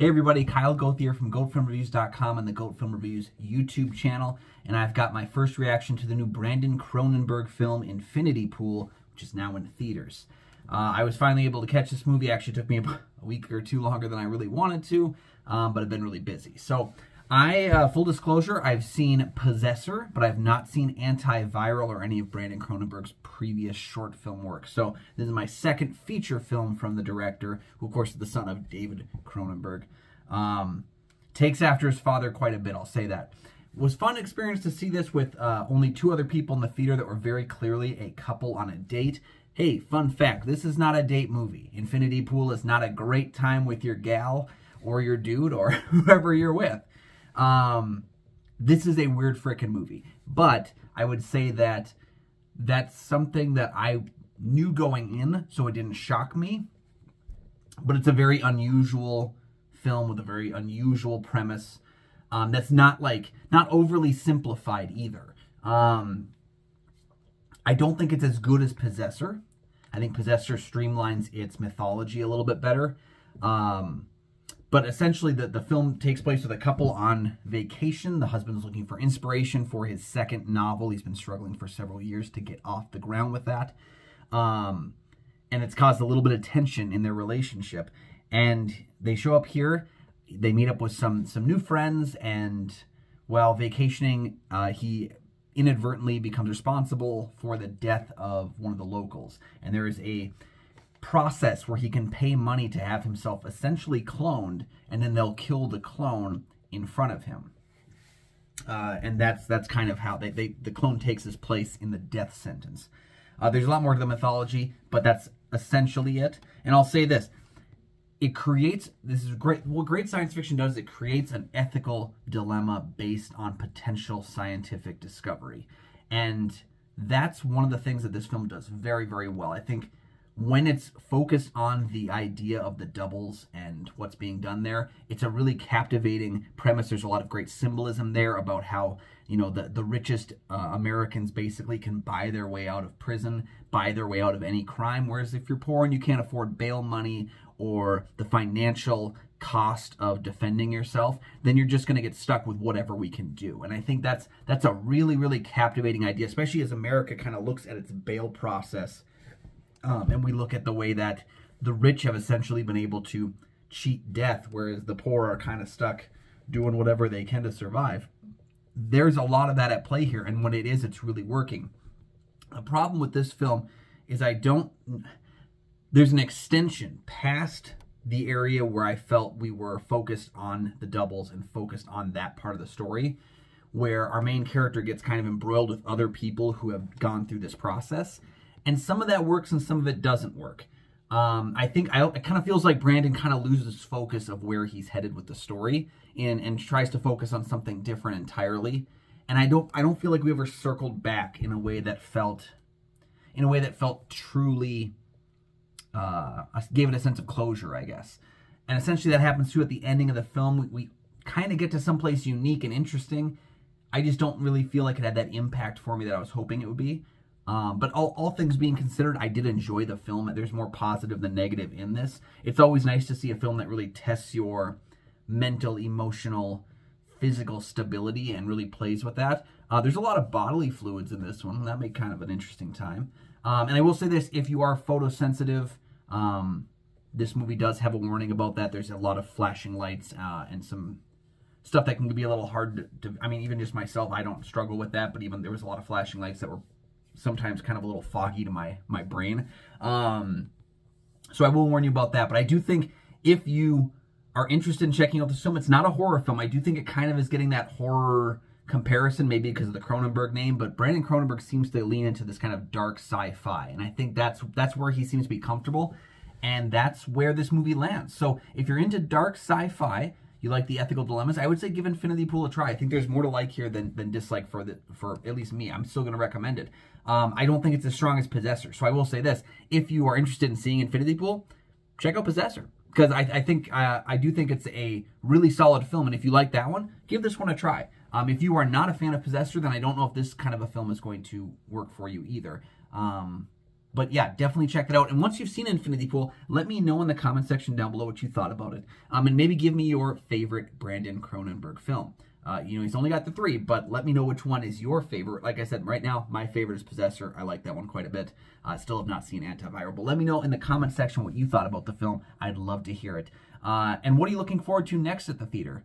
Hey everybody, Kyle Goth here from GoatFilmReviews.com and the Goat Film Reviews YouTube channel, and I've got my first reaction to the new Brandon Cronenberg film Infinity Pool, which is now in theaters. I was finally able to catch this movie. Actually, it took me about a week or two longer than I really wanted to, but I've been really busy. So, full disclosure, I've seen Possessor, but I've not seen Antiviral or any of Brandon Cronenberg's previous short film work. So this is my second feature film from the director, who of course is the son of David Cronenberg. Takes after his father quite a bit, I'll say that. It was a fun experience to see this with only two other people in the theater that were very clearly a couple on a date. Hey, fun fact, this is not a date movie. Infinity Pool is not a great time with your gal or your dude or whoever you're with. This is a weird frickin' movie, but I would say that that's something that I knew going in, so it didn't shock me, but it's a very unusual film with a very unusual premise, that's not overly simplified either. I don't think it's as good as Possessor. I think Possessor streamlines its mythology a little bit better. But essentially, the film takes place with a couple on vacation. The husband's looking for inspiration for his second novel. He's been struggling for several years to get off the ground with that. And it's caused a little bit of tension in their relationship. And they show up here. They meet up with some new friends. And while vacationing, he inadvertently becomes responsible for the death of one of the locals. And there is a process where he can pay money to have himself essentially cloned, and then they'll kill the clone in front of him. And that's kind of how the clone takes his place in the death sentence. There's a lot more to the mythology, but that's essentially it. And I'll say this. It creates, this is great, what great science fiction does, it creates an ethical dilemma based on potential scientific discovery. And that's one of the things that this film does very, very well. I think when it's focused on the idea of the doubles and what's being done there, it's a really captivating premise. There's a lot of great symbolism there about how, you know, the richest Americans basically can buy their way out of prison, buy their way out of any crime, whereas if you're poor and you can't afford bail money or the financial cost of defending yourself, then you're just going to get stuck with whatever we can do. And I think that's a really, really captivating idea, especially as America kind of looks at its bail process. And we look at the way that the rich have essentially been able to cheat death, whereas the poor are kind of stuck doing whatever they can to survive. There's a lot of that at play here, and when it is, it's really working. The problem with this film is there's an extension past the area where I felt we were focused on the doubles and focused on that part of the story, where our main character gets kind of embroiled with other people who have gone through this process. And some of that works and some of it doesn't work. I think it kind of feels like Brandon kind of loses focus of where he's headed with the story and tries to focus on something different entirely. And I don't feel like we ever circled back in a way that felt truly gave it a sense of closure, I guess. And essentially that happens too at the ending of the film. We kind of get to someplace unique and interesting. I just don't really feel like it had that impact for me that I was hoping it would be. But all things being considered, I did enjoy the film. There's more positive than negative in this. It's always nice to see a film that really tests your mental, emotional, physical stability and really plays with that. There's a lot of bodily fluids in this one. That made kind of an interesting time. And I will say this, if you are photosensitive, this movie does have a warning about that. There's a lot of flashing lights and some stuff that can be a little hard to I mean, even just myself, I don't struggle with that, but even there was a lot of flashing lights that were sometimes kind of a little foggy to my brain. So I will warn you about that. But I do think if you are interested in checking out this film, it's not a horror film. I do think it kind of is getting that horror comparison, maybe because of the Cronenberg name, but Brandon Cronenberg seems to lean into this kind of dark sci-fi. And I think that's where he seems to be comfortable. And that's where this movie lands. So if you're into dark sci-fi, you like the ethical dilemmas, I would say give Infinity Pool a try. I think there's more to like here than dislike for at least me. I'm still going to recommend it. I don't think it's as strong as Possessor. So I will say this. If you are interested in seeing Infinity Pool, check out Possessor. Because I do think it's a really solid film. And if you like that one, give this one a try. If you are not a fan of Possessor, then I don't know if this kind of a film is going to work for you either. But yeah, definitely check it out. And once you've seen Infinity Pool, let me know in the comment section down below what you thought about it. And maybe give me your favorite Brandon Cronenberg film. He's only got the 3, but let me know which one is your favorite. Like I said, right now, my favorite is Possessor. I like that one quite a bit. Still have not seen Antiviral, but let me know in the comment section what you thought about the film. I'd love to hear it. And what are you looking forward to next at the theater?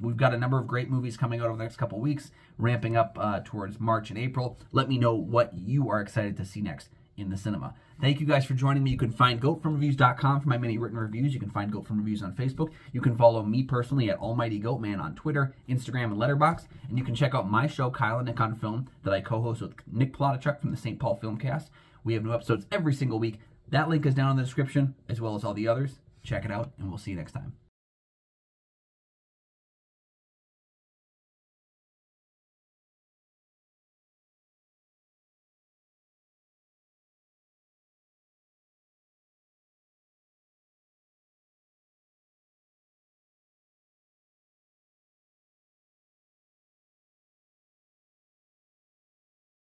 We've got a number of great movies coming out over the next couple of weeks, ramping up towards March and April. Let me know what you are excited to see next in the cinema. Thank you guys for joining me. You can find goatfilmreviews.com for my many written reviews. You can find Goat Film Reviews on Facebook. You can follow me personally at Almighty Goatman on Twitter, Instagram, and Letterboxd. And you can check out my show, Kyle and Nick on Film, that I co-host with Nick Plotachuk from the St. Paul Filmcast. We have new episodes every single week. That link is down in the description, as well as all the others. Check it out, and we'll see you next time.